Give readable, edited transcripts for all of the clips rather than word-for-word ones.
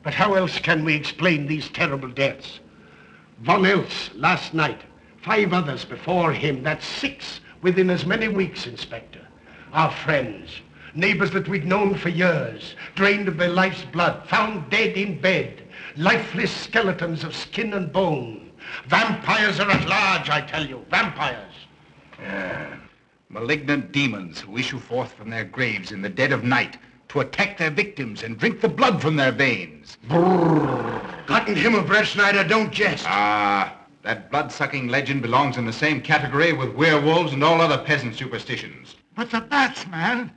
But how else can we explain these terrible deaths? One else last night, 5 others before him. That's 6 within as many weeks, Inspector. Our friends, neighbors that we'd known for years, drained of their life's blood, found dead in bed, lifeless skeletons of skin and bone. Vampires are at large, I tell you, vampires. Yeah. Malignant demons who issue forth from their graves in the dead of night to attack their victims and drink the blood from their veins. Brrr. Gotten him a bread, Schneider, don't jest. That blood-sucking legend belongs in the same category with werewolves and all other peasant superstitions. But the bats, man.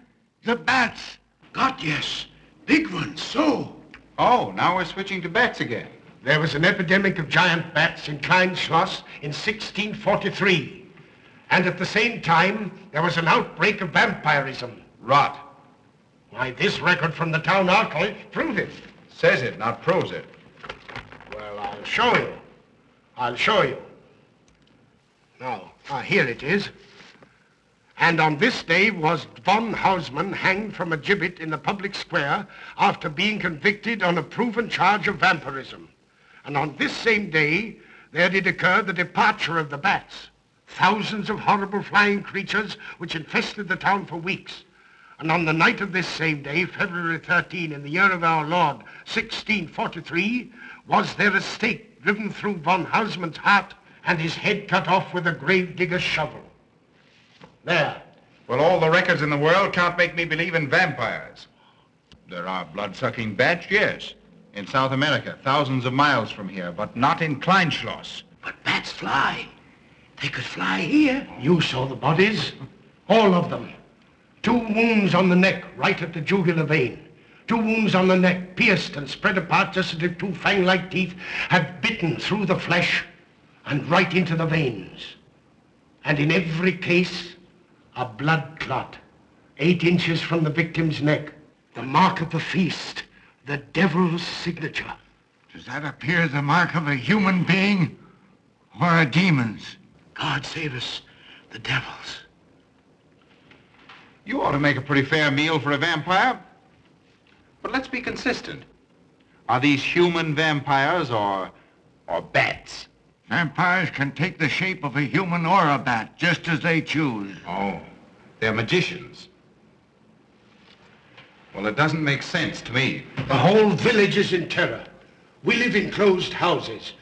The bats. God, yes. Big ones, so. Oh, now we're switching to bats again. There was an epidemic of giant bats in Kleinschloss in 1643. And at the same time, there was an outbreak of vampirism. Rot. Why, this record from the town archive proves it. Says it, not proves it. Well, I'll show you. I'll show you. Now, here it is. And on this day was von Hausmann hanged from a gibbet in the public square after being convicted on a proven charge of vampirism. And on this same day, there did occur the departure of the bats. Thousands of horrible flying creatures which infested the town for weeks. And on the night of this same day, February 13, in the year of our Lord, 1643, was there a stake driven through von Hausmann's heart and his head cut off with a grave digger's shovel. There. Well, all the records in the world can't make me believe in vampires. There are blood-sucking bats, yes. In South America, thousands of miles from here, but not in Kleinschloss. But bats fly. They could fly here. You saw the bodies. All of them. 2 wounds on the neck, right at the jugular vein. 2 wounds on the neck, pierced and spread apart just as if 2 fang-like teeth had bitten through the flesh and right into the veins. And in every case, a blood clot, 8 inches from the victim's neck. The mark of the feast, the devil's signature. Does that appear the mark of a human being or a demon's? God save us, the devil's. You ought to make a pretty fair meal for a vampire. But let's be consistent. Are these human vampires or bats? Vampires can take the shape of a human or a bat, just as they choose. Oh, they're magicians. Well, it doesn't make sense to me. The whole village is in terror. We live in closed houses,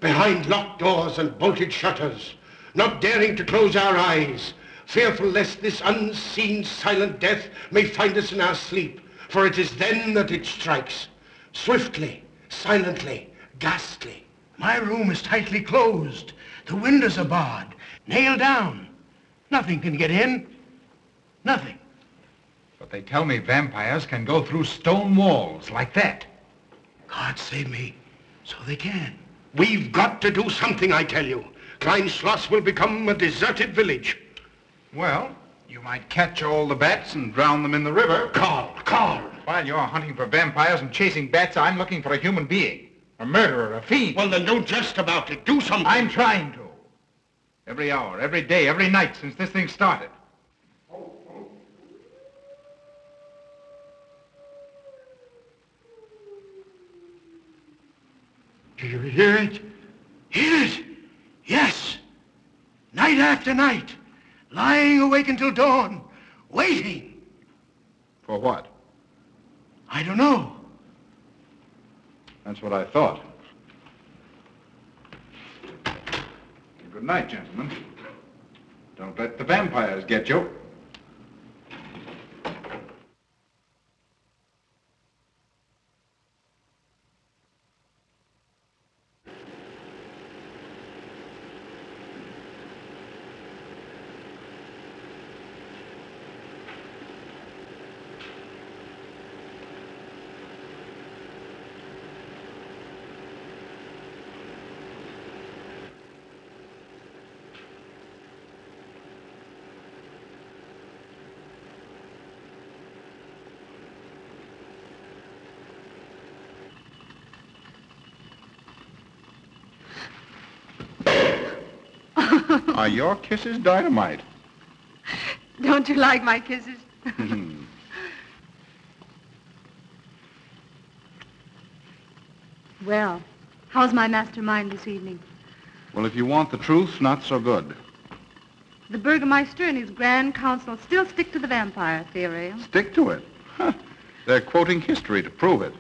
behind locked doors and bolted shutters, not daring to close our eyes, fearful lest this unseen silent death may find us in our sleep, for it is then that it strikes, swiftly, silently, ghastly. My room is tightly closed. The windows are barred, nailed down. Nothing can get in. Nothing. But they tell me vampires can go through stone walls like that. God save me, so they can. We've got to do something, I tell you. Kleinschloss will become a deserted village. Well, you might catch all the bats and drown them in the river. Carl. While you're hunting for vampires and chasing bats, I'm looking for a human being. A murderer, a fiend. Well, then don't jest about it. Do something. I'm trying to. Every hour, every day, every night since this thing started. Do you hear it? Hear it? Yes. Night after night. Lying awake until dawn. Waiting. For what? I don't know. That's what I thought. Good night, gentlemen. Don't let the vampires get you. Are your kisses dynamite? Don't you like my kisses? Well, how's my mastermind this evening? Well, if you want the truth, not so good. The Burgermeister and his Grand Council still stick to the vampire theory. Stick to it? Huh. They're quoting history to prove it.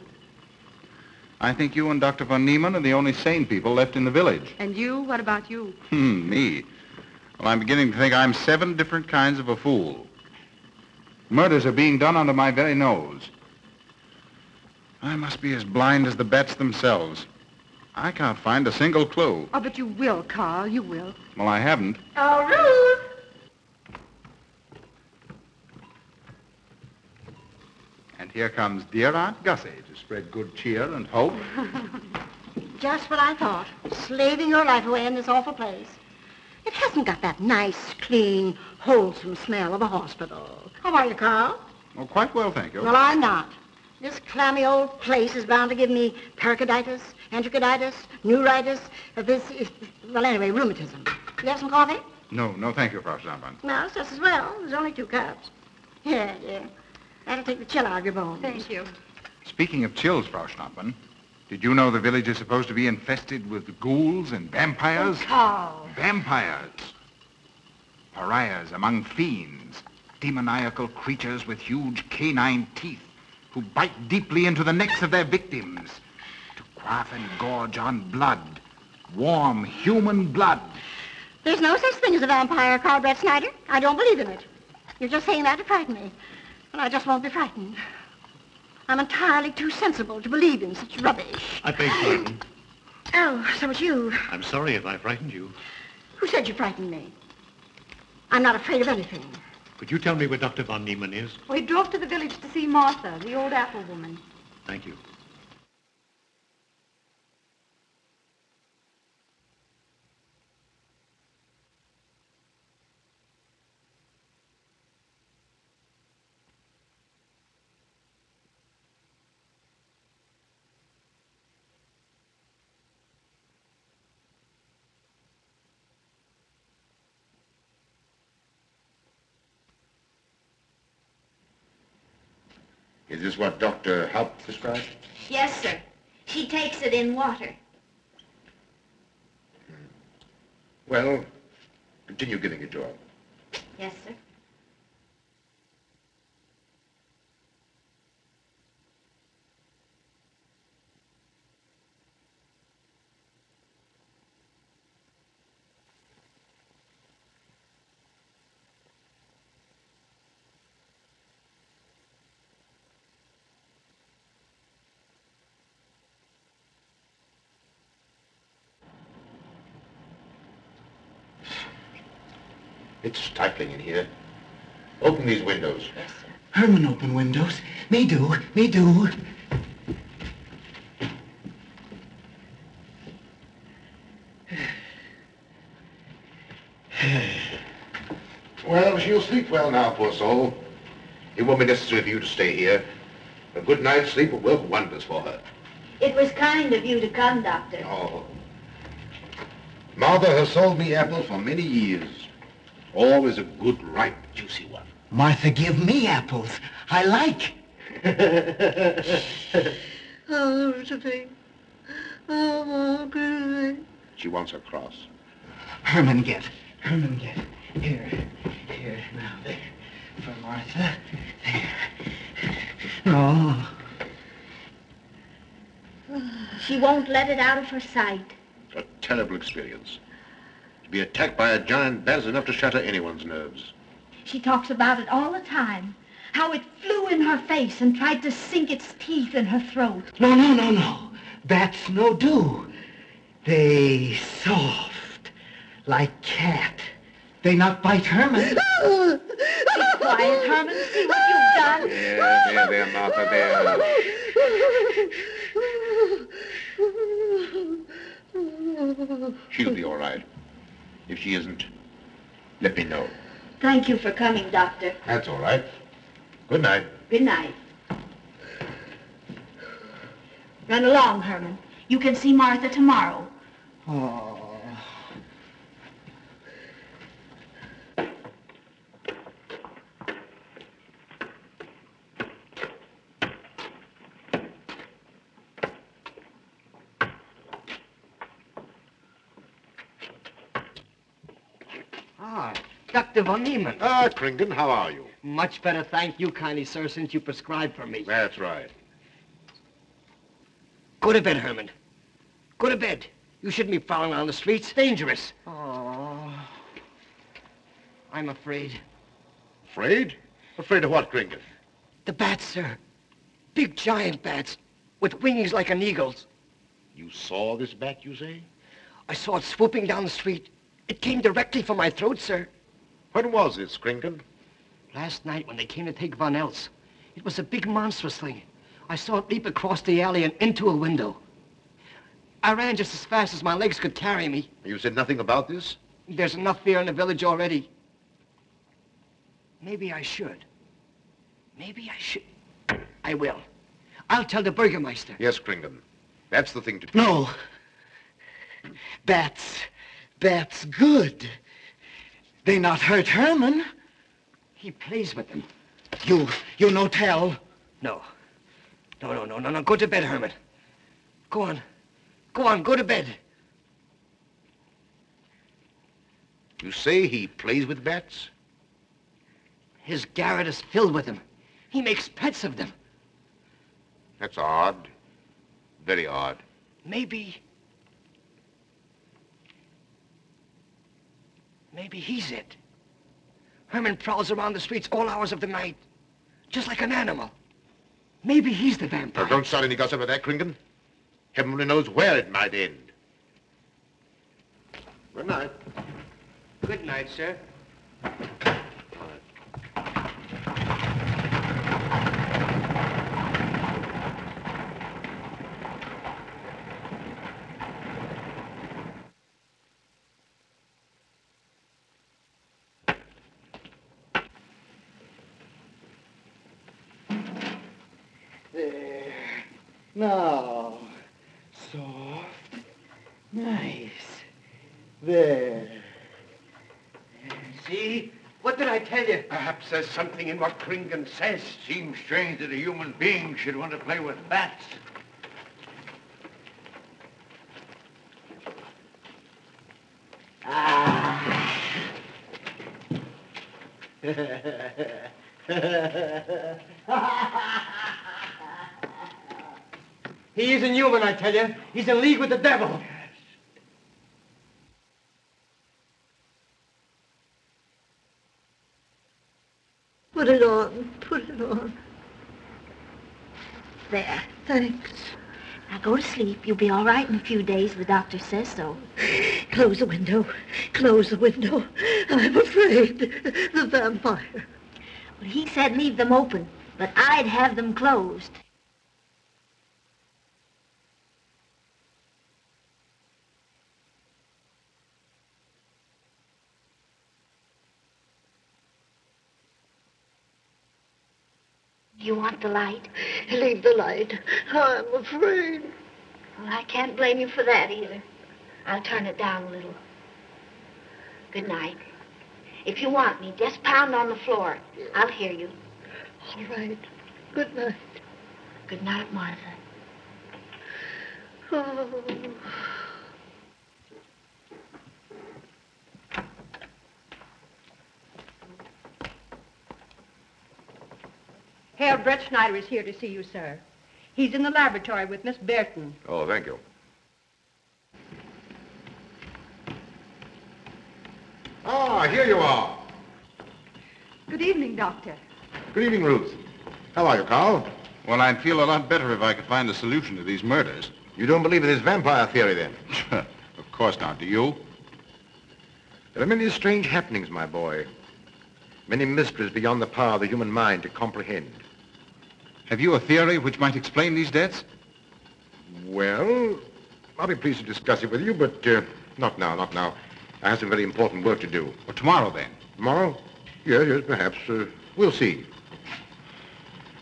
I think you and Dr. von Niemann are the only sane people left in the village. And you? What about you? Me? Well, I'm beginning to think I'm 7 different kinds of a fool. Murders are being done under my very nose. I must be as blind as the bats themselves. I can't find a single clue. Oh, but you will, Carl. You will. Well, I haven't. Oh, Ruth! And here comes dear Aunt Gussie to spread good cheer and hope. Just what I thought. Slaving your life away in this awful place. It hasn't got that nice, clean, wholesome smell of a hospital. How are you, Carl? Oh, quite well, thank you. Well, I'm not. This clammy old place is bound to give me pericarditis, enterocolitis, neuritis, well, anyway, rheumatism. You have some coffee? No, thank you, Frau Stammmann. No, it's just as well. There's only 2 cups. Here, dear. That'll take the chill out of your bones. Thank you. Speaking of chills, Frau Stammmann, did you know the village is supposed to be infested with ghouls and vampires? Oh, Carl. Vampires. Pariahs among fiends. Demoniacal creatures with huge canine teeth who bite deeply into the necks of their victims to quaff and gorge on blood. Warm human blood. There's no such thing as a vampire, Carl Brett Snyder. I don't believe in it. You're just saying that to frighten me. And I just won't be frightened. I'm entirely too sensible to believe in such rubbish. I beg pardon. Oh, so it's you. I'm sorry if I frightened you. Who said you frightened me? I'm not afraid of anything. Could you tell me where Dr. von Niemann is? We drove to the village to see Martha, the old apple woman. Thank you. Is this what Dr. Haupt prescribed? Yes, sir. She takes it in water. Well, continue giving it to her. Yes, sir. It's stifling in here. Open these windows. Yes, sir. Herman open windows. Me do, me do. Well, she'll sleep well now, poor soul. It won't be necessary for you to stay here. A good night's sleep will work wonders for her. It was kind of you to come, Doctor. Oh. Martha has sold me apples for many years. Always a good, ripe, juicy one. Martha, give me apples. I like. Oh, Josephine. Oh, good. She wants her cross. Herman, get. Herman, get. Here. Here. Now, there. For Martha. There. Oh. She won't let it out of her sight. A terrible experience. To be attacked by a giant bat is enough to shatter anyone's nerves. She talks about it all the time. How it flew in her face and tried to sink its teeth in her throat. No. Bats no do. They soft. Like cat. They not bite Herman. Be quiet, Herman. See what you've done. There, Martha, there. She'll be all right. If she isn't, let me know. Thank you for coming, Doctor. That's all right. Good night. Good night. Run along, Herman. You can see Martha tomorrow. Oh. Ah, Dr. von Niemann. Ah, Kringen, how are you? Much better, thank you kindly, sir, since you prescribed for me. That's right. Go to bed, Herman. Go to bed. You shouldn't be prowling around the streets. Dangerous. Oh, I'm afraid. Afraid? Afraid of what, Kringen? The bats, sir. Big giant bats with wings like an eagle's. You saw this bat, you say? I saw it swooping down the street. It came directly for my throat, sir. When was this, Kringen? Last night when they came to take Von Else. It was a big monstrous thing. I saw it leap across the alley and into a window. I ran just as fast as my legs could carry me. You said nothing about this? There's enough fear in the village already. Maybe I should. Maybe I should. I will. I'll tell the Burgermeister. Yes, Kringen. That's the thing to do. No. That's good. They not hurt Herman. He plays with them. You no tell. No. No. Go to bed, Herman. Go on. Go on, go to bed. You say he plays with bats? His garret is filled with them. He makes pets of them. That's odd. Very odd. Maybe he's it. Herman prowls around the streets all hours of the night, just like an animal. Maybe he's the vampire. Now, don't start any gossip about that, Kringen. Heaven only knows where it might end. Good night. Good night, sir. There. Now. Soft. Nice. There. See? What did I tell you? Perhaps there's something in what Kringen says. Seems strange that a human being should want to play with bats. He isn't human, I tell you. He's in league with the devil. Put it on. Put it on. There. Thanks. Now go to sleep. You'll be all right in a few days. The doctor says so. Close the window. Close the window. I'm afraid. The vampire. Well, he said leave them open, but I'd have them closed. You want the light? Leave the light. I'm afraid. Well, I can't blame you for that either. I'll turn it down a little. Good night. If you want me, just pound on the floor. I'll hear you. All right. Good night. Good night, Martha. Oh. Herr Brett Schneider is here to see you, sir. He's in the laboratory with Miss Burton. Oh, thank you. Ah, here you are. Good evening, Doctor. Good evening, Ruth. How are you, Carl? Well, I'd feel a lot better if I could find a solution to these murders. You don't believe in this vampire theory, then? Of course not. Do you? There are many strange happenings, my boy. Many mysteries beyond the power of the human mind to comprehend. Have you a theory which might explain these deaths? Well, I'll be pleased to discuss it with you, but not now. I have some very important work to do. Well, tomorrow, then. Tomorrow? Yes, perhaps. We'll see.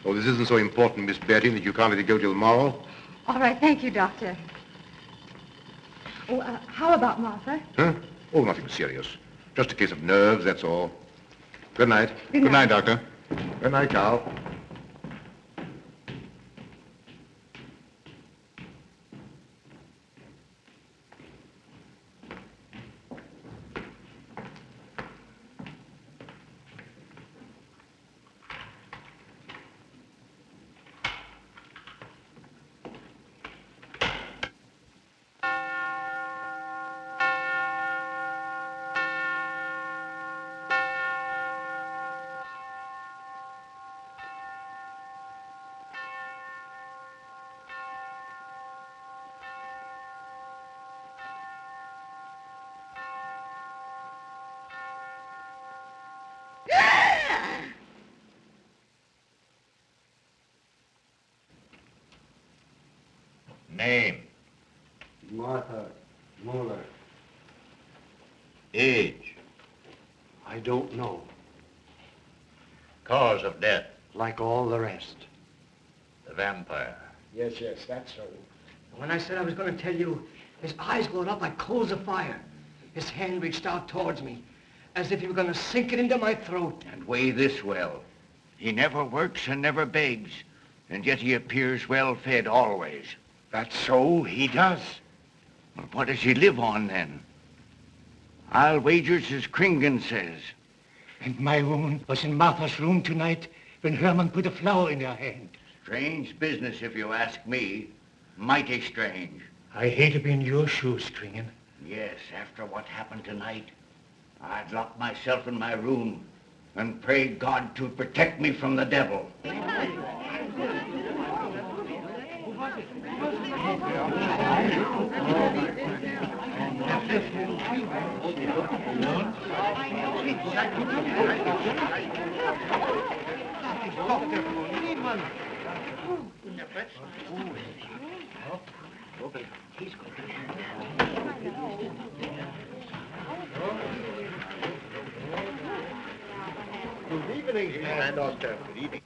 Oh, this isn't so important, Miss Betty, that you can't let it go till tomorrow. All right, thank you, Doctor. Oh, how about Martha? Huh? Oh, nothing serious. Just a case of nerves, that's all. Good night. Good Good night, Doctor. Good night, Carl. Name? Martha Muller. Age? I don't know. Cause of death? Like all the rest. The vampire. Yes, that's so. When I said I was going to tell you, his eyes glowed up like coals of fire. His hand reached out towards me, as if he were going to sink it into my throat. And weigh this well. He never works and never begs, and yet he appears well-fed always. That's so, he does. Well, what does he live on, then? I'll wager as Kringen says. And my woman was in Martha's room tonight when Herman put a flower in her hand. Strange business, if you ask me. Mighty strange. I hate to be in your shoes, Kringen. Yes, after what happened tonight, I'd lock myself in my room and pray God to protect me from the devil. Good evening, Doctor. Good evening.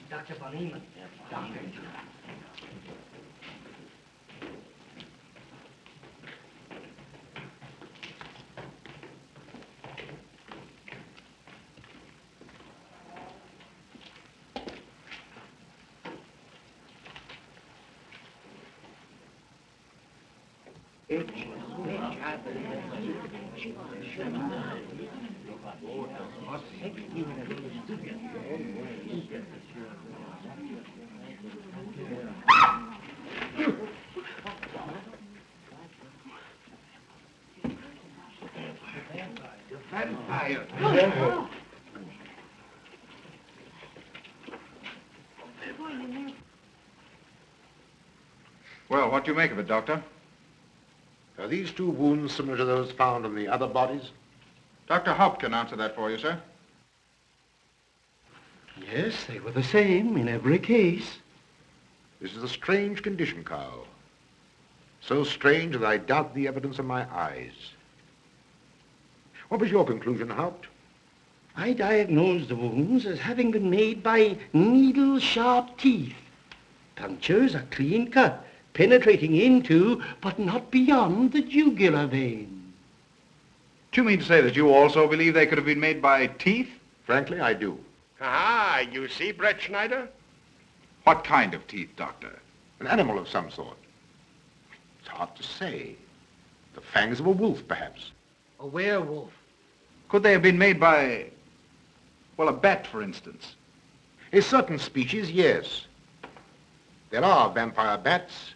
Dr. von Niemann. Doctor. Vampire. Well, what do you make of it, Doctor? Are these two wounds similar to those found on the other bodies? Dr. Haupt can answer that for you, sir. Yes, they were the same in every case. This is a strange condition, Carl. So strange that I doubt the evidence of my eyes. What was your conclusion, Haupt? I diagnosed the wounds as having been made by needle-sharp teeth. Punctures are clean cut, penetrating into, but not beyond, the jugular vein. Do you mean to say that you also believe they could have been made by teeth? Frankly, I do. Ah, you see, Brett Schneider? What kind of teeth, Doctor? An animal of some sort. It's hard to say. The fangs of a wolf, perhaps. A werewolf. Could they have been made by, well, a bat, for instance? A certain species, yes. There are vampire bats.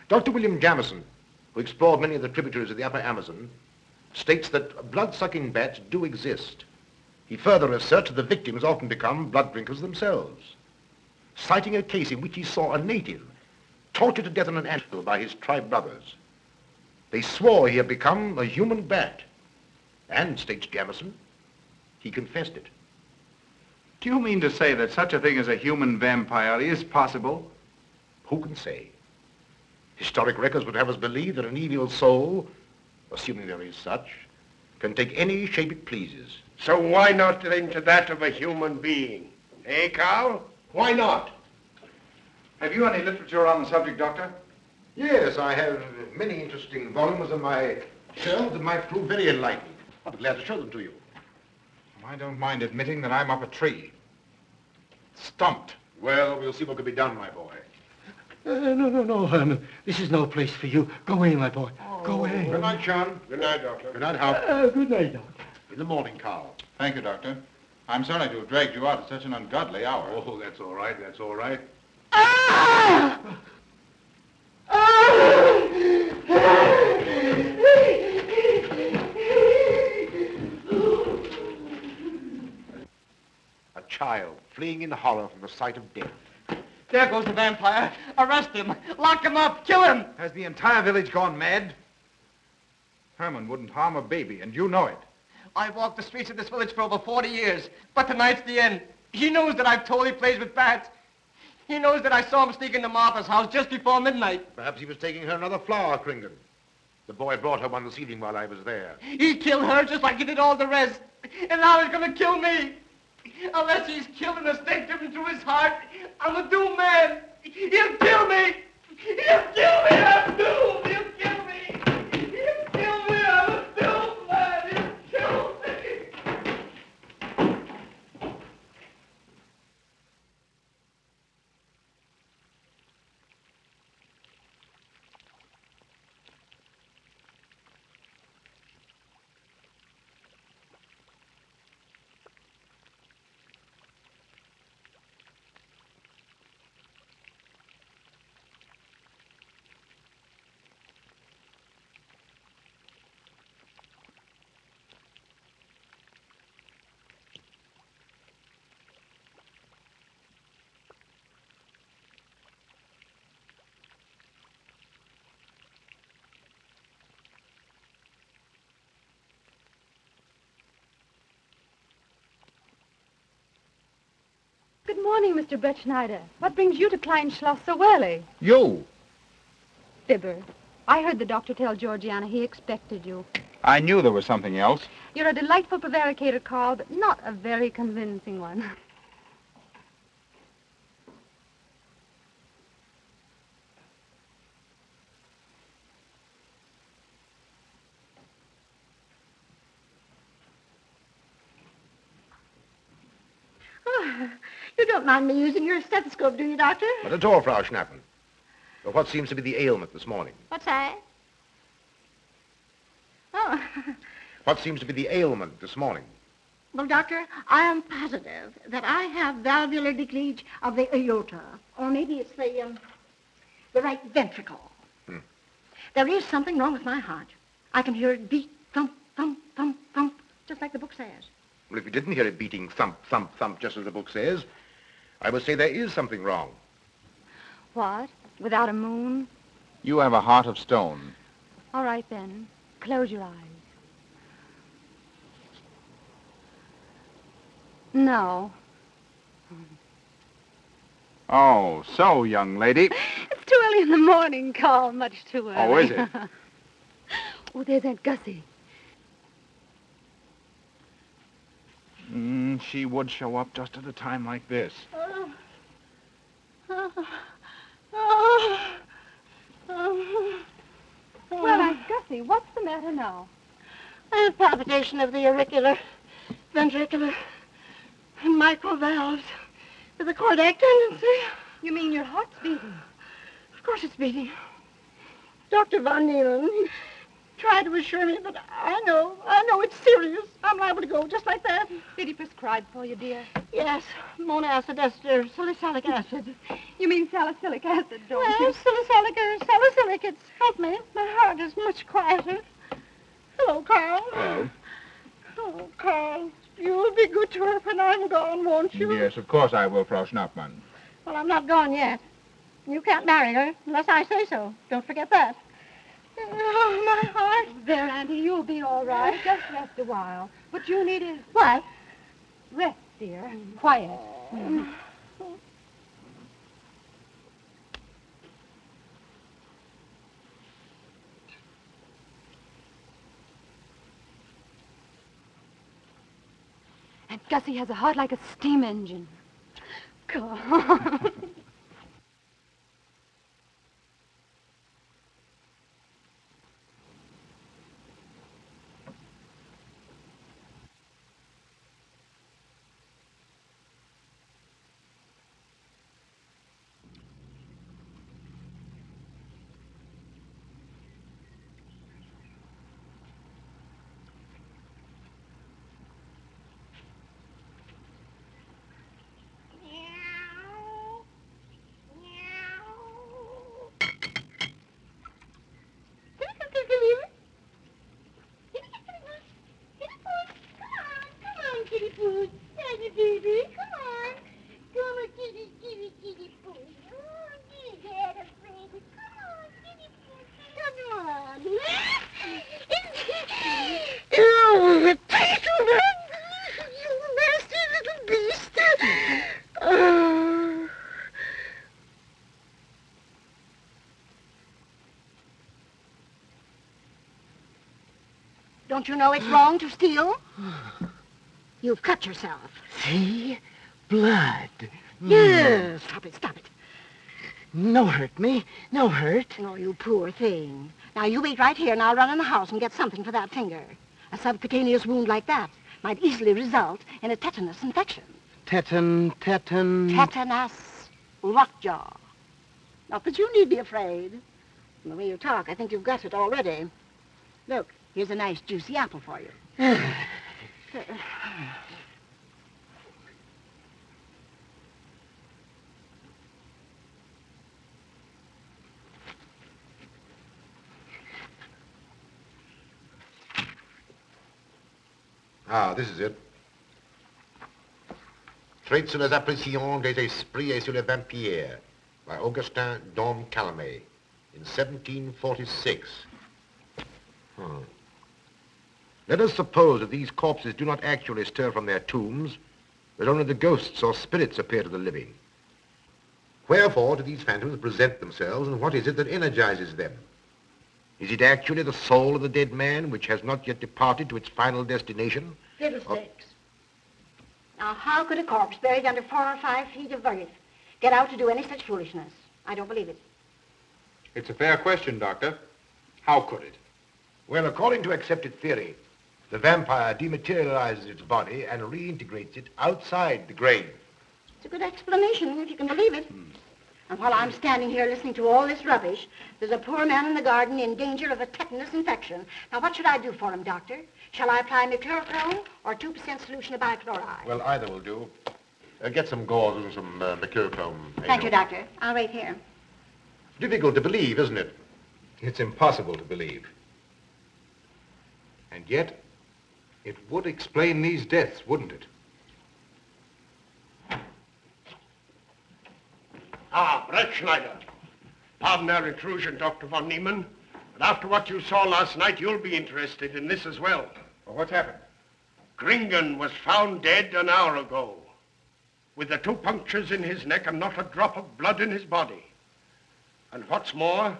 Dr. William Jamison, who explored many of the tributaries of the upper Amazon, states that blood-sucking bats do exist. He further asserts that the victims often become blood drinkers themselves, citing a case in which he saw a native tortured to death in an anthill by his tribe brothers. They swore he had become a human bat, and, states Jamison, he confessed it. Do you mean to say that such a thing as a human vampire is possible? Who can say? Historic records would have us believe that an evil soul, assuming there is such, can take any shape it pleases. So why not into that of a human being? Eh, Carl? Why not? Have you any literature on the subject, Doctor? Yes, I have many interesting volumes on my shelves that might prove very enlightening. I'll be glad to show them to you. I don't mind admitting that I'm up a tree. Stumped. Well, we'll see what can be done, my boy. No, Herman. This is no place for you. Go away, my boy. Go away. Good night, Sean. Good night, Doctor. Good night, Howard. Good night, Doctor. In the morning, Carl. Thank you, Doctor. I'm sorry to have dragged you out at such an ungodly hour. Oh, that's all right. That's all right. A child fleeing in horror from the sight of death. There goes the vampire. Arrest him. Lock him up. Kill him. Has the entire village gone mad? Herman wouldn't harm a baby, and you know it. I've walked the streets of this village for over 40 years, but tonight's the end. He knows that I've told he plays with bats. He knows that I saw him sneak into Martha's house just before midnight. Perhaps he was taking her another flower, Kringan. The boy brought her one this evening while I was there. He killed her just like he did all the rest. And now he's going to kill me. Unless he's killed and a stake driven through his heart, I'm a doomed man. He'll kill me. He'll kill me. I'm doomed. He'll kill me. He'll kill me. I'm a doomed man. He'll kill me. Good morning, Mr. Brett Schneider. What brings you to Kleinschloss so early? You. Fibber. I heard the doctor tell Georgiana he expected you. I knew there was something else. You're a delightful prevaricator, Carl, but not a very convincing one. Oh, you don't mind me using your stethoscope, do you, Doctor? Not at all, Frau Schnappen. But what seems to be the ailment this morning? What's that? Oh. What seems to be the ailment this morning? Well, Doctor, I am positive that I have valvular leakage of the aorta. Or maybe it's the right ventricle. There is something wrong with my heart. I can hear it beat, thump, thump, thump, thump, just like the book says. Well, if you didn't hear it beating thump, thump, thump, just as the book says, I would say there is something wrong. What? Without a moon? You have a heart of stone. All right, then. Close your eyes. No. Oh, so, young lady. It's too early in the morning, Carl. Much too early. Oh, is it? Oh, there's Aunt Gussie. She would show up just at a time like this. Well, Aunt Gussie, what's the matter now? I have palpitation of the auricular, ventricular, and microvalves with a cardiac tendency. You mean your heart's beating? Of course it's beating. Dr. Von Nealen tried to assure me, but I know it's serious. I'm liable to go just like that. Did he prescribe for you, dear? Yes, monacid ester, salicylic acid. You mean salicylic acid, don't Well, you? salicylic or salicylic, it's helped me. My heart is much quieter. Hello, Carl. Hello. Oh, Carl, you'll be good to her when I'm gone, won't you? Yes, of course I will, Frau Schnappmann. Well, I'm not gone yet. You can't marry her unless I say so. Don't forget that. Oh, my heart. There, Auntie, you'll be all right. Just rest a while. What you need is... What? Rest, dear. Quiet. Aunt Gussie has a heart like a steam engine. Come on. Don't you know it's wrong to steal? You've cut yourself. See? Blood. Yes. Stop it. No hurt me. No hurt. Oh, you poor thing. Now, you wait right here, and I'll run in the house and get something for that finger. A subcutaneous wound like that might easily result in a tetanus infection. Tetanus lockjaw. Not that you need be afraid. From the way you talk, I think you've got it already. Look, here's a nice juicy apple for you. Ah, this is it. Traits sur les apparitions des esprits et sur les vampires by Augustin Dom Calame in 1746. Let us suppose that these corpses do not actually stir from their tombs, but only the ghosts or spirits appear to the living. Wherefore do these phantoms present themselves, and what is it that energizes them? Is it actually the soul of the dead man which has not yet departed to its final destination? Fiddlesticks. Now, how could a corpse buried under 4 or 5 feet of earth get out to do any such foolishness? I don't believe it. It's a fair question, Doctor. How could it? Well, according to accepted theory, the vampire dematerializes its body and reintegrates it outside the grave. It's a good explanation, if you can believe it. And while I'm standing here listening to all this rubbish, there's a poor man in the garden in danger of a tetanus infection. Now, what should I do for him, Doctor? Shall I apply mercurochrome or 2% solution of bichloride? Well, either will do. Get some gauze and some mercurochrome. Thank you, Doctor. I'll wait here. Difficult to believe, isn't it? It's impossible to believe. And yet, it would explain these deaths, wouldn't it? Ah, Brett Schneider. Pardon our intrusion, Dr. von Niemann, but after what you saw last night, you'll be interested in this as well. Well, what's happened? Gringen was found dead an hour ago, with the 2 punctures in his neck and not a drop of blood in his body. And what's more,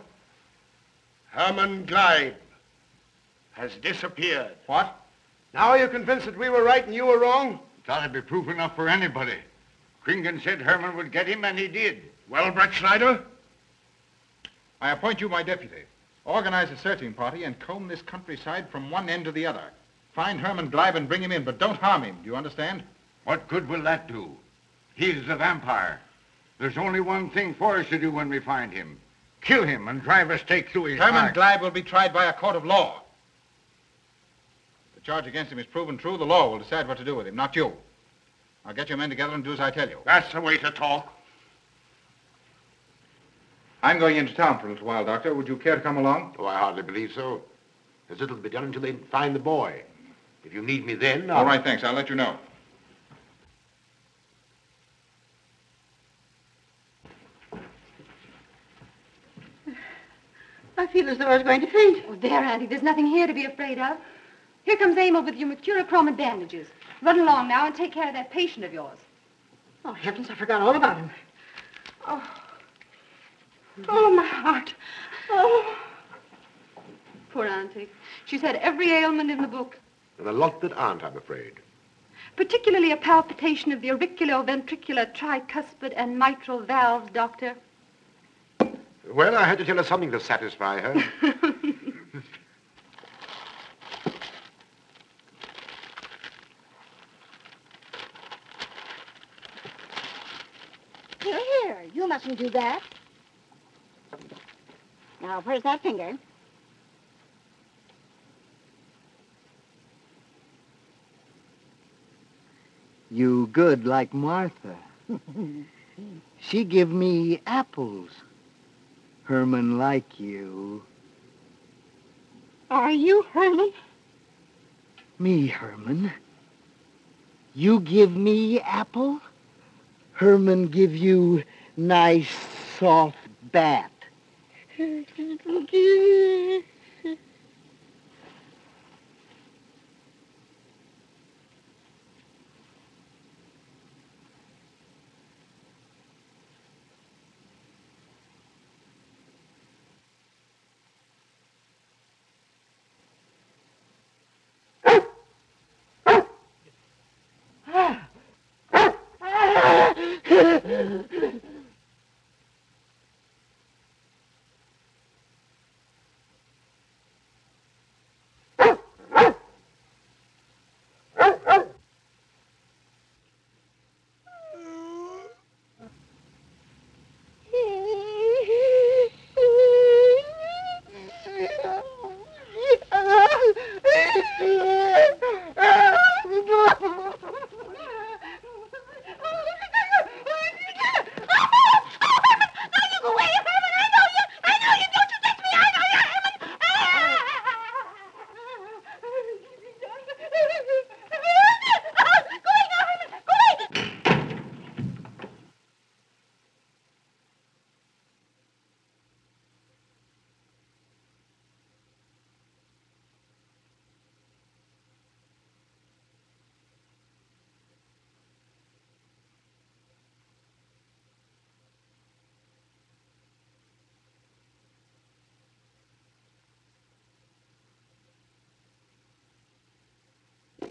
Hermann Gleib has disappeared. What? Now are you convinced that we were right and you were wrong? That'd be proof enough for anybody. Gringen said Herman would get him, and he did. Well, Brett Schneider? I appoint you my deputy. Organize a searching party and comb this countryside from one end to the other. Find Herman Gleib and bring him in, but don't harm him. Do you understand? What good will that do? He's the vampire. There's only one thing for us to do when we find him. Kill him and drive a stake through his Herman heart. Gleib will be tried by a court of law. If the charge against him is proven true, the law will decide what to do with him, not you. Now get your men together and do as I tell you. That's the way to talk. I'm going into town for a little while, Doctor. Would you care to come along? Oh, I hardly believe so. There's little to be done until they find the boy. If you need me then, All right, thanks. I'll let you know. I feel as though I was going to faint. Oh, there, Auntie. There's nothing here to be afraid of. Here comes Emil with your mercurochrome and bandages. Run along now and take care of that patient of yours. Oh, heavens, I forgot all about him. Oh, my heart. Oh. Poor Auntie. She's had every ailment in the book. And a lot that aren't, I'm afraid. Particularly a palpitation of the auriculoventricular, tricuspid, and mitral valves, Doctor. Well, I had to tell her something to satisfy her. Here. You mustn't do that. Now, where's that finger? You good like Martha. She give me apples. Herman like you. Are you Herman? Me, Herman. You give me apple? Herman give you nice soft bat.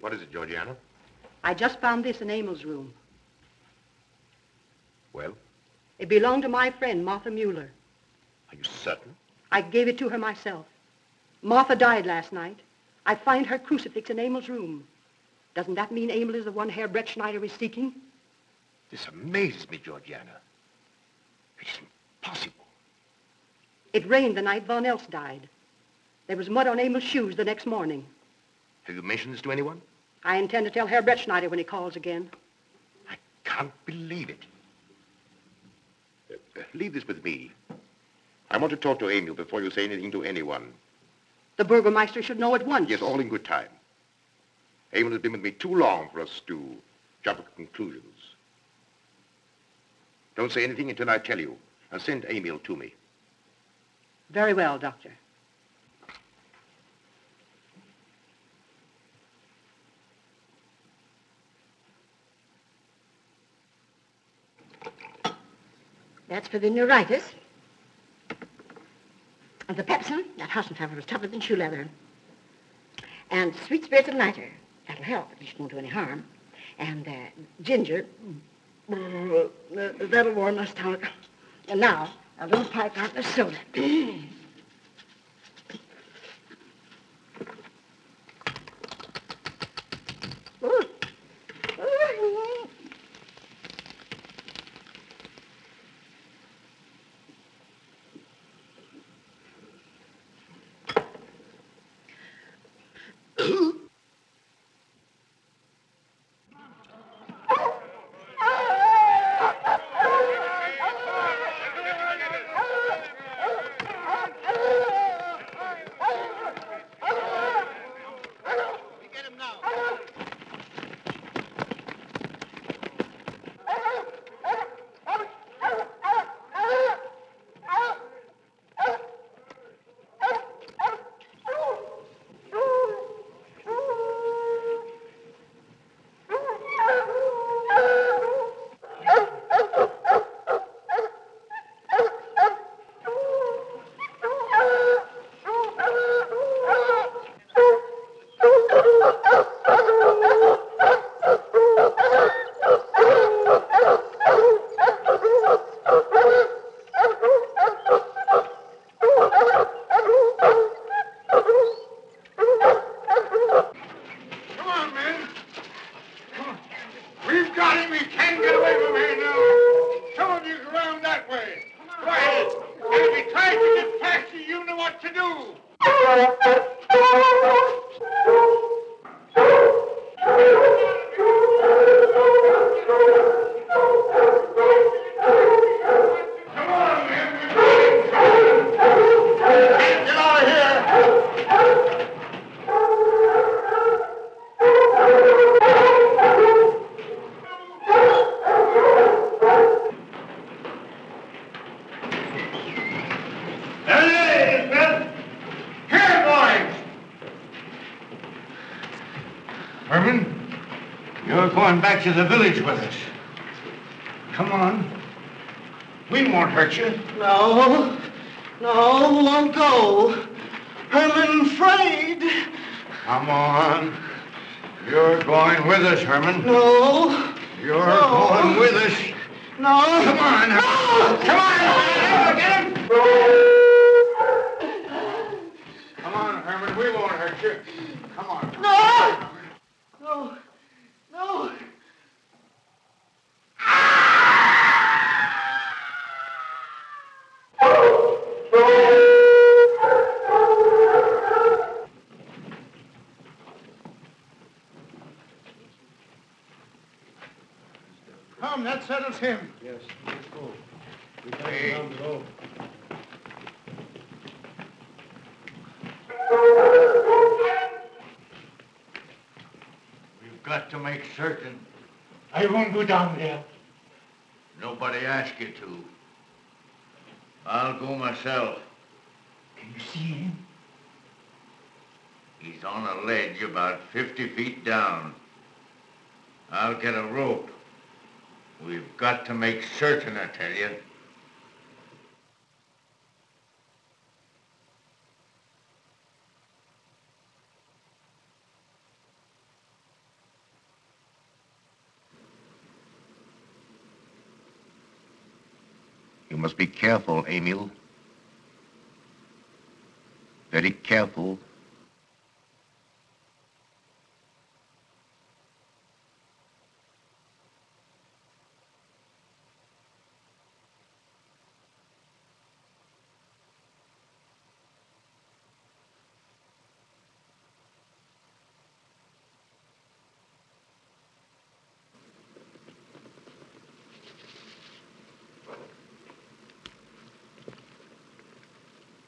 What is it, Georgiana? I just found this in Emil's room. Well, It belonged to my friend, Martha Mueller. are you certain? I gave it to her myself. Martha died last night. I find her crucifix in Emil's room. Doesn't that mean Emil is the one Herr Brett Schneider is seeking? This amazes me, Georgiana. It's impossible. It rained the night Von Elst died. There was mud on Emil's shoes the next morning. Have you mentioned this to anyone? I intend to tell Herr Brett Schneider when he calls again. Can't believe it. Leave this with me. I want to talk to Emil before you say anything to anyone. The Burgermeister should know at once. Yes, all in good time. Emil has been with me too long for us to jump at conclusions. Don't say anything until I tell you, and send Emil to me. Very well, Doctor. That's for the neuritis. And the pepsin, that Hassenpfeffer is tougher than shoe leather. And sweet spirits of nitre, that'll help, at least won't do any harm. And ginger, that'll warm my stomach. And now, a little pipe out of soda. Back to the village with us. Come on. We won't hurt you. No, won't go. Herman afraid. Come on. You're going with us, Herman. No. You're going with us. No. Come on. No. Come on. Get him. Come on, Herman. We won't hurt you. Come on. No. Come, that settles him. Yes, let's go. We got Hey. him down below. We've got to make certain. I won't go down there. Nobody asked you to. I'll go myself. Can you see him? He's on a ledge about 50 feet down. I'll get a rope. We've got to make certain, I tell you. You must be careful, Emil. Very careful.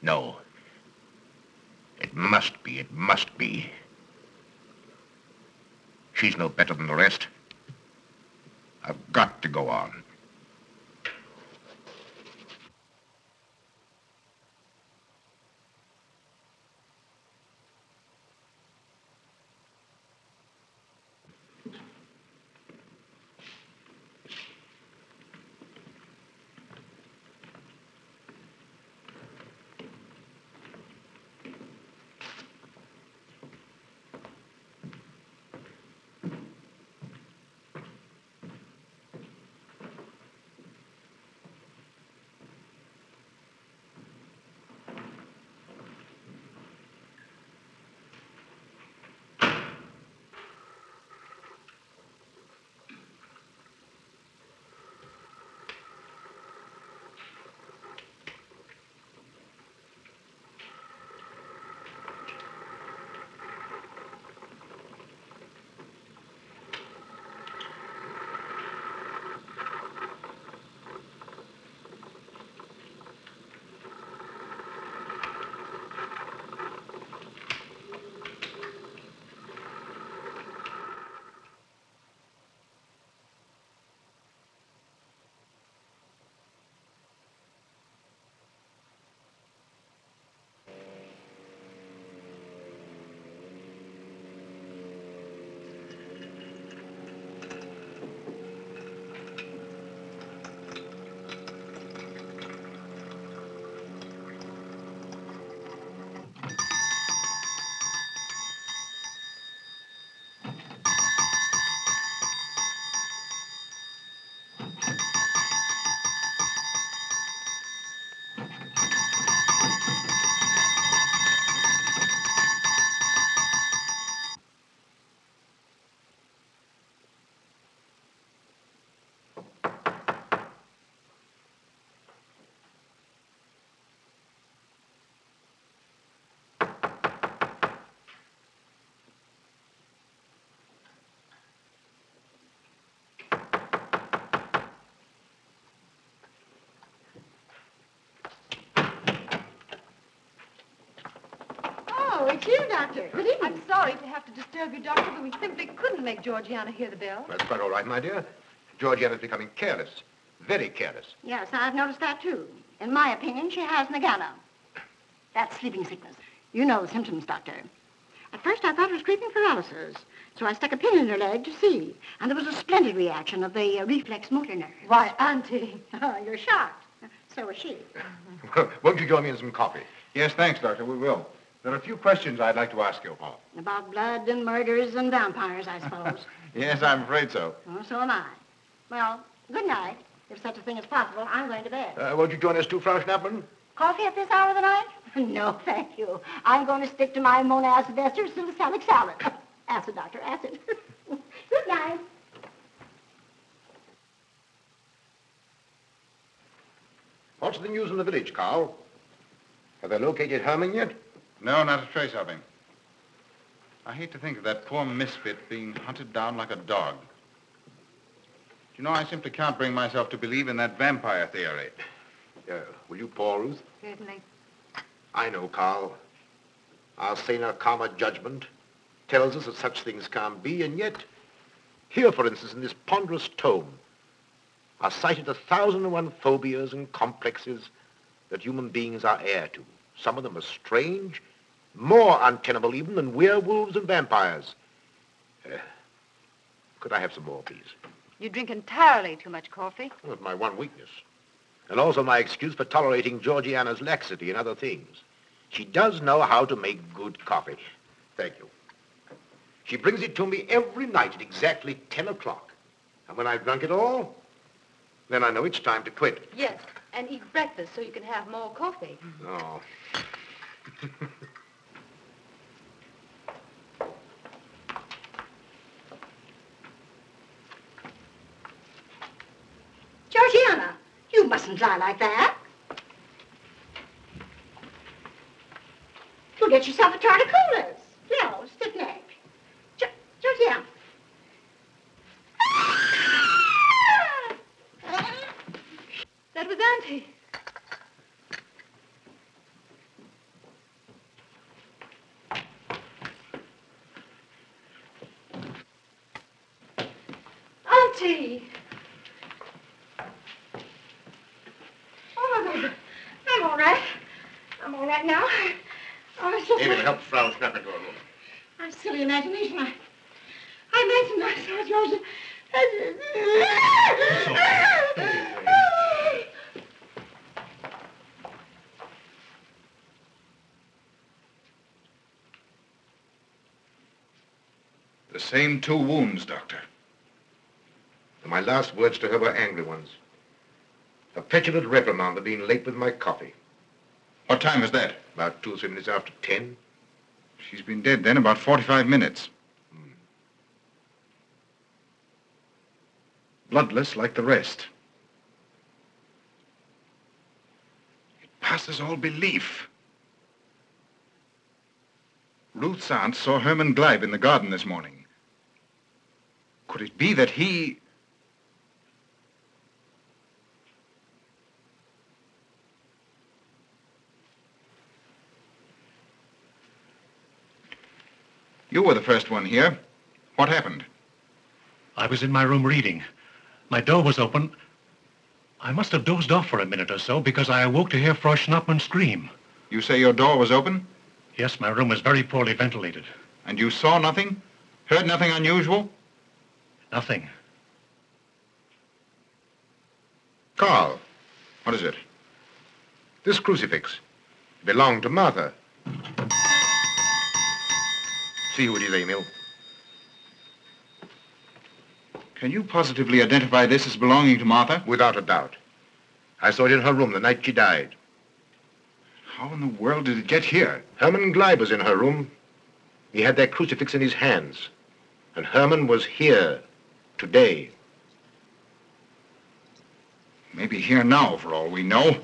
No. It must be, it must be. She's no better than the rest. I've got to go on. Oh, it's you, Doctor. Good evening. I'm sorry to have to disturb you, Doctor, but we simply couldn't make Georgiana hear the bell. That's quite all right, my dear. Georgiana's becoming careless. Very careless. Yes, I've noticed that, too. In my opinion, she has nagana. That's sleeping sickness. You know the symptoms, Doctor. At first, I thought it was creeping paralysis, so I stuck a pin in her leg to see, and there was a splendid reaction of the reflex motor nerve. Why, Auntie. You're shocked. So was she. Won't you join me in some coffee? Yes, thanks, Doctor. We will. There are a few questions I'd like to ask you. About blood and murders and vampires, I suppose. Yes, I'm afraid so. Oh, so am I. Well, good night. If such a thing is possible, I'm going to bed. Won't you join us too, Frau Schnappmann? Coffee at this hour of the night? No, thank you. I'm going to stick to my Monaz Vester salicylic salad. Acid, Doctor, acid. Good night. What's the news in the village, Carl? Have they located Herman yet? No, not a trace of him. I hate to think of that poor misfit being hunted down like a dog. You know, I simply can't bring myself to believe in that vampire theory. Will you pour, Ruth? Certainly. I know, Carl. Our saner, calmer judgment tells us that such things can't be, and yet, here, for instance, in this ponderous tome, are cited 1,001 phobias and complexes that human beings are heir to. Some of them are strange, more untenable even than werewolves and vampires. Could I have some more, please? You drink entirely too much coffee. Well, it's my one weakness. And also my excuse for tolerating Georgiana's laxity and other things. She does know how to make good coffee. Thank you. She brings it to me every night at exactly 10 o'clock. And when I've drunk it all, then I know it's time to quit. Yes. And eat breakfast so you can have more coffee. No. Georgiana, you mustn't lie like that. You'll get yourself a torticollis. No, stiff neck. Georgiana. That was Auntie. Auntie! Oh, I'm all right. I'm all right now. Oh, it's just... Amy, help Frau snap into her room. My silly imagination. I imagined myself, Georgia. The same 2 wounds, Doctor. And my last words to her were angry ones. A petulant reprimand for being late with my coffee. What time was that? About 2 or 3 minutes after 10. She's been dead then about 45 minutes. Bloodless like the rest. It passes all belief. Ruth's aunt saw Herman Gleib in the garden this morning. Could it be that he... You were the first one here. What happened? I was in my room reading. My door was open. I must have dozed off for a minute or so because I awoke to hear Frau Schnappmann scream. You say your door was open? Yes, my room was very poorly ventilated. And you saw nothing? Heard nothing unusual? Nothing. Carl. What is it? This crucifix belonged to Martha. See who it is, Emil. Can you positively identify this as belonging to Martha? Without a doubt. I saw it in her room the night she died. How in the world did it get here? Herman Gleib was in her room. He had that crucifix in his hands. And Herman was here today. Maybe here now, for all we know.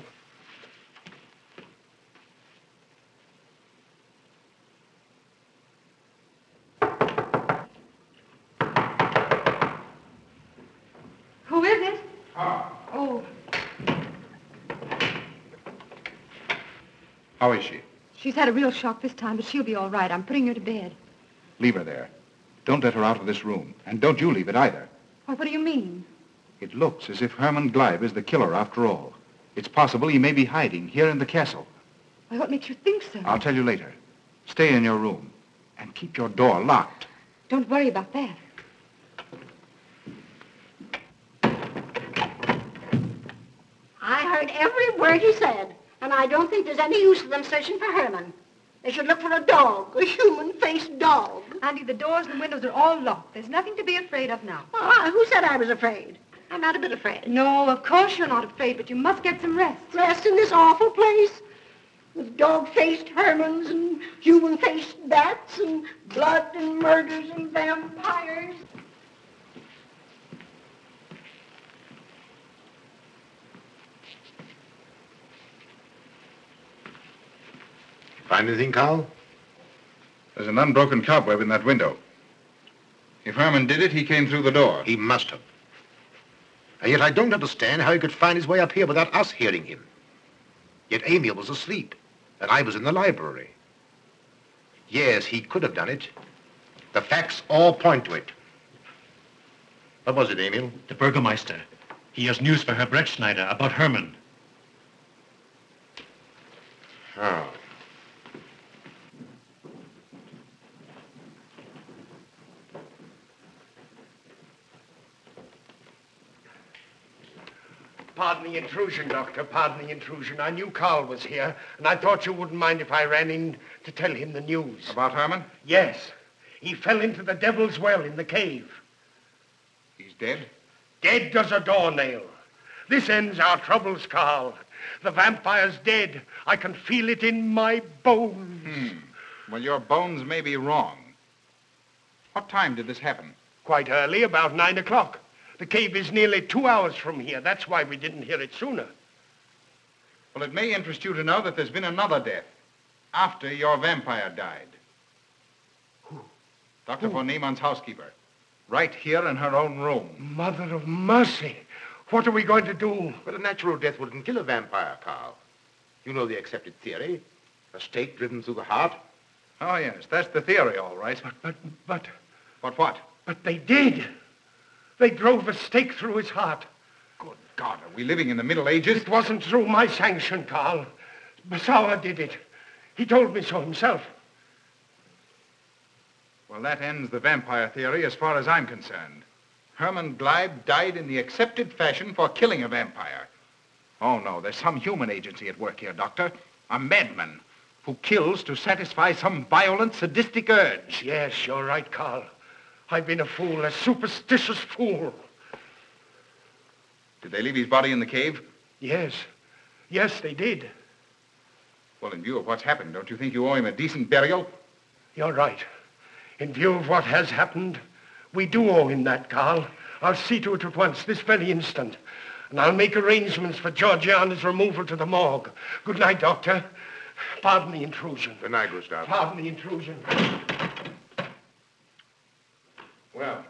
Who is it? Oh, How is she? she's had a real shock this time, but she'll be all right. I'm putting her to bed. Leave her there. Don't let her out of this room. And don't you leave it either. Why, what do you mean? It looks as if Herman Gleib is the killer after all. It's possible he may be hiding here in the castle. Why, what makes you think so? I'll tell you later. Stay in your room and keep your door locked. Don't worry about that. I heard every word he said, and I don't think there's any use of them searching for Herman. They should look for a dog, a human-faced dog. Auntie, the doors and windows are all locked. There's nothing to be afraid of now. Well, who said I was afraid? I'm not a bit afraid. No, of course you're not afraid, but you must get some rest. Rest in this awful place? With dog-faced Hermans and human-faced bats and blood and murders and vampires. Find anything, Carl? There's an unbroken cobweb in that window. If Herman did it, he came through the door. He must have. And yet I don't understand how he could find his way up here without us hearing him. Yet Emil was asleep, and I was in the library. Yes, he could have done it. The facts all point to it. What was it, Emil? The Burgermeister. He has news for Herr Brettschneider about Herman. Oh. Pardon the intrusion, Doctor. Pardon the intrusion. I knew Carl was here, and I thought you wouldn't mind if I ran in to tell him the news. About Herman? Yes. He fell into the Devil's Well in the cave. He's dead? Dead as a doornail. This ends our troubles, Carl. The vampire's dead. I can feel it in my bones. Well, your bones may be wrong. What time did this happen? Quite early, about 9 o'clock. The cave is nearly 2 hours from here. That's why we didn't hear it sooner. Well, it may interest you to know that there's been another death after your vampire died. Who? Dr. von Niemann's housekeeper. Right here in her own room. Mother of mercy. What are we going to do? But a natural death wouldn't kill a vampire, Carl. You know the accepted theory. A stake driven through the heart. Oh, yes, that's the theory, all right. But... But what? But they did. They drove a stake through his heart. Good God, are we living in the Middle Ages? It wasn't through my sanction, Carl. Basawa did it. He told me so himself. Well, that ends the vampire theory as far as I'm concerned. Herman Gleib died in the accepted fashion for killing a vampire. Oh, no, there's some human agency at work here, Doctor. A madman who kills to satisfy some violent, sadistic urge. Yes, you're right, Carl. I've been a fool, a superstitious fool. Did they leave his body in the cave? Yes. Yes, they did. Well, in view of what's happened, don't you think you owe him a decent burial? You're right. In view of what has happened, we do owe him that, Carl. I'll see to it at once, this very instant. And I'll make arrangements for Georgiana's removal to the morgue. Good night, Doctor. Pardon the intrusion. Good night, Gustav. Pardon the intrusion. Well,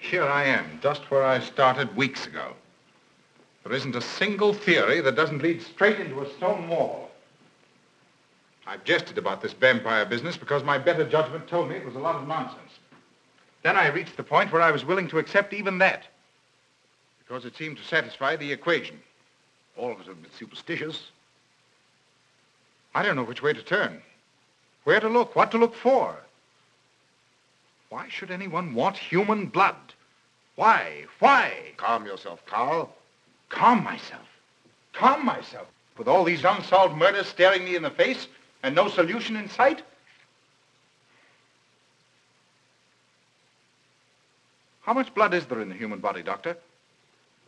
here I am, just where I started weeks ago. There isn't a single theory that doesn't lead straight into a stone wall. I've jested about this vampire business because my better judgment told me it was a lot of nonsense. Then I reached the point where I was willing to accept even that, because it seemed to satisfy the equation. All of us are a bit superstitious. I don't know which way to turn, where to look, what to look for. Why should anyone want human blood? Why? Why? Calm yourself, Carl. Calm myself? Calm myself? With all these unsolved murders staring me in the face and no solution in sight? How much blood is there in the human body, Doctor?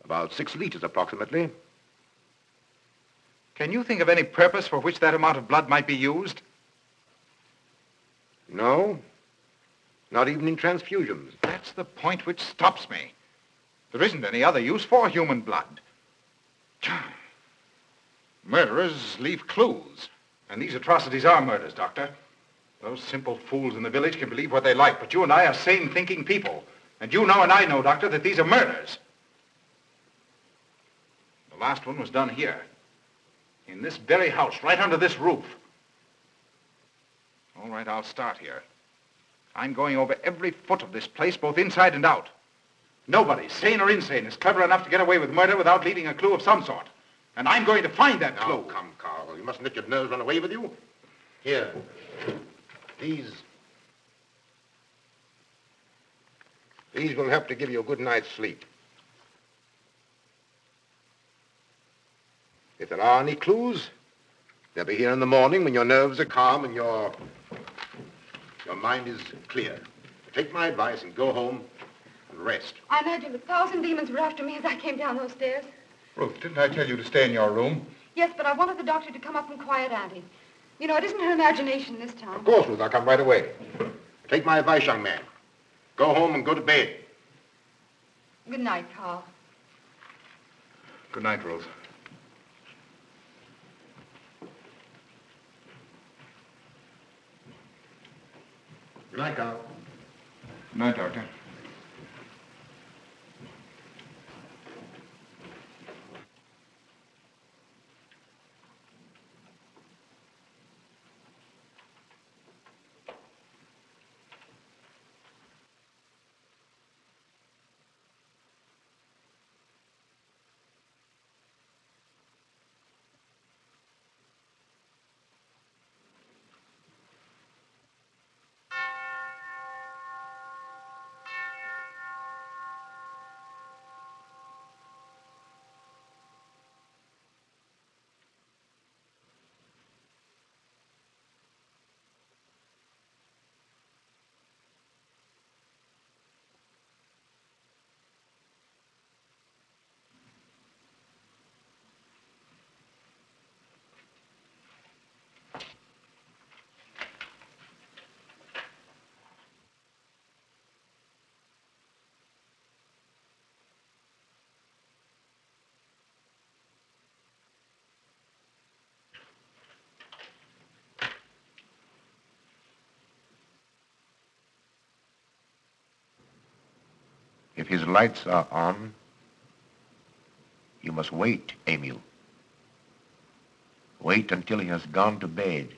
About 6 liters, approximately. Can you think of any purpose for which that amount of blood might be used? No. Not even in transfusions. That's the point which stops me. There isn't any other use for human blood. Murderers leave clues. And these atrocities are murders, Doctor. Those simple fools in the village can believe what they like, but you and I are sane, thinking people. And you know and I know, Doctor, that these are murders. The last one was done here. In this very house, right under this roof. All right, I'll start here. I'm going over every foot of this place, both inside and out. Nobody, sane or insane, is clever enough to get away with murder without leaving a clue of some sort. And I'm going to find that clue. Now, come, Carl. You mustn't let your nerves run away with you. Here. These will help to give you a good night's sleep. If there are any clues, they'll be here in the morning when your nerves are calm and your mind is clear. Take my advice and go home and rest. I imagine 1,000 demons were after me as I came down those stairs. Ruth, didn't I tell you to stay in your room? Yes, but I wanted the doctor to come up and quiet Auntie. You know, it isn't her imagination this time. Of course, Ruth, I'll come right away. Take my advice, young man. Go home and go to bed. Good night, Carl. Good night, Ruth. Good night, Carl. Good night, Doctor. If his lights are on, you must wait, Emil. Wait until he has gone to bed.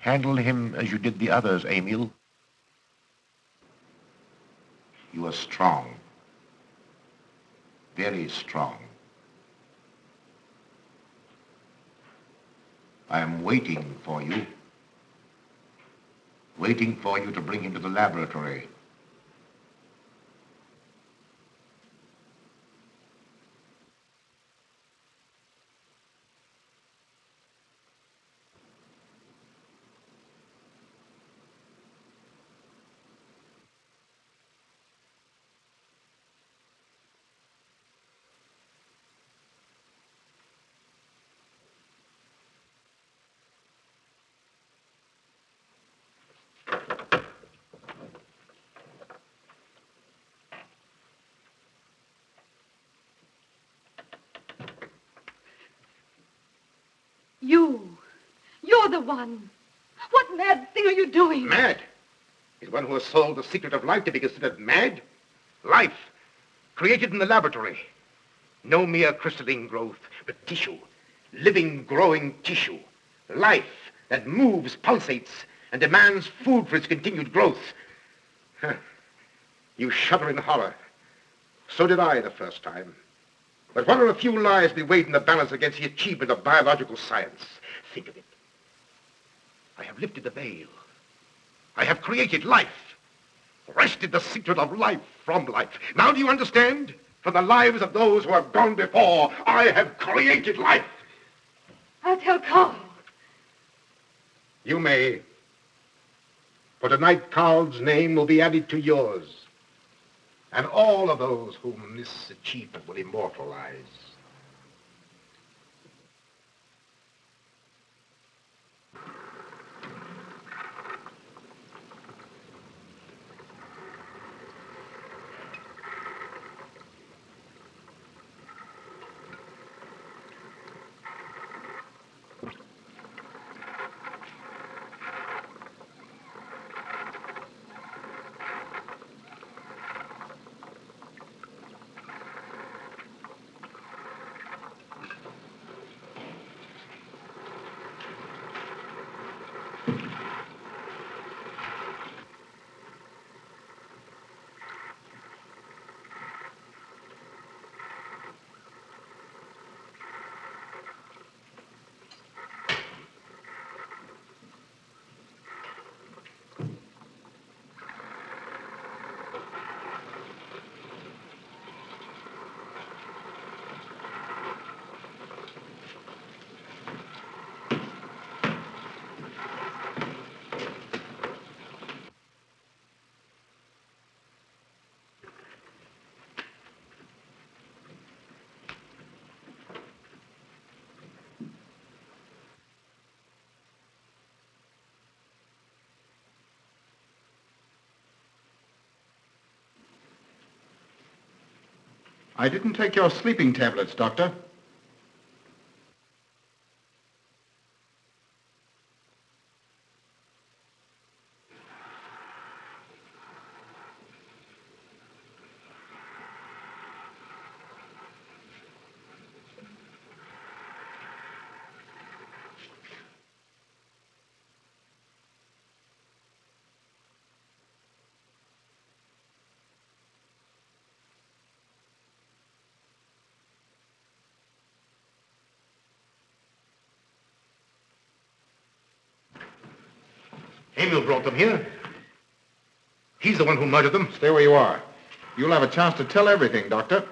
Handle him as you did the others, Emil. You are strong. Very strong. I am waiting for you. Waiting for you to bring him to the laboratory. You're the one. What mad thing are you doing? Mad? Is one who has solved the secret of life to be considered mad? Life, created in the laboratory. No mere crystalline growth, but tissue. Living, growing tissue. Life that moves, pulsates, and demands food for its continued growth. You shudder in horror. So did I the first time. But what are a few lives be weighed in the balance against the achievement of biological science? Think of it. I have lifted the veil. I have created life. Wrested the secret of life from life. Now do you understand? From the lives of those who have gone before, I have created life. I'll tell Carl. You may. For tonight, Carl's name will be added to yours. And all of those whom this achievement will immortalize. I didn't take your sleeping tablets, Doctor. Emil brought them here. He's the one who murdered them. Stay where you are. You'll have a chance to tell everything, Doctor.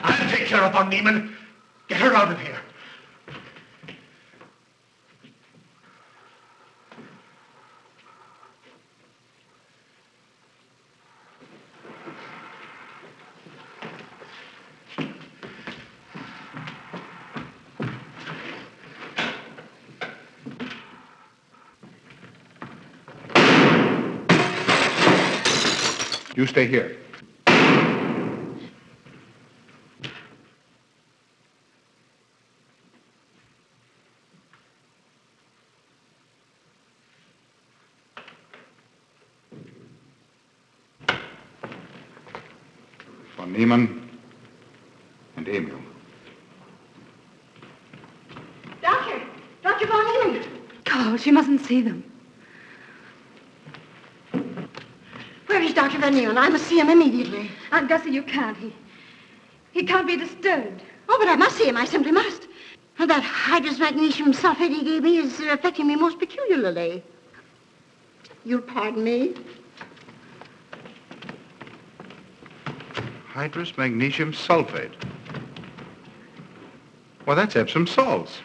I'll take care of von Niemann. Get her out of here. You stay here. Von Niemann and Emil. Doctor! Dr. Von Niemann! Carl, she mustn't see them. Where is Dr. Van Niemann? I must see him immediately. Aunt Gussie, you can't. He can't be disturbed. Oh, but I must see him. I simply must. That hydrous magnesium sulfate he gave me is affecting me most peculiarly. You'll pardon me? Hydrous magnesium sulfate. Well, that's Epsom salts.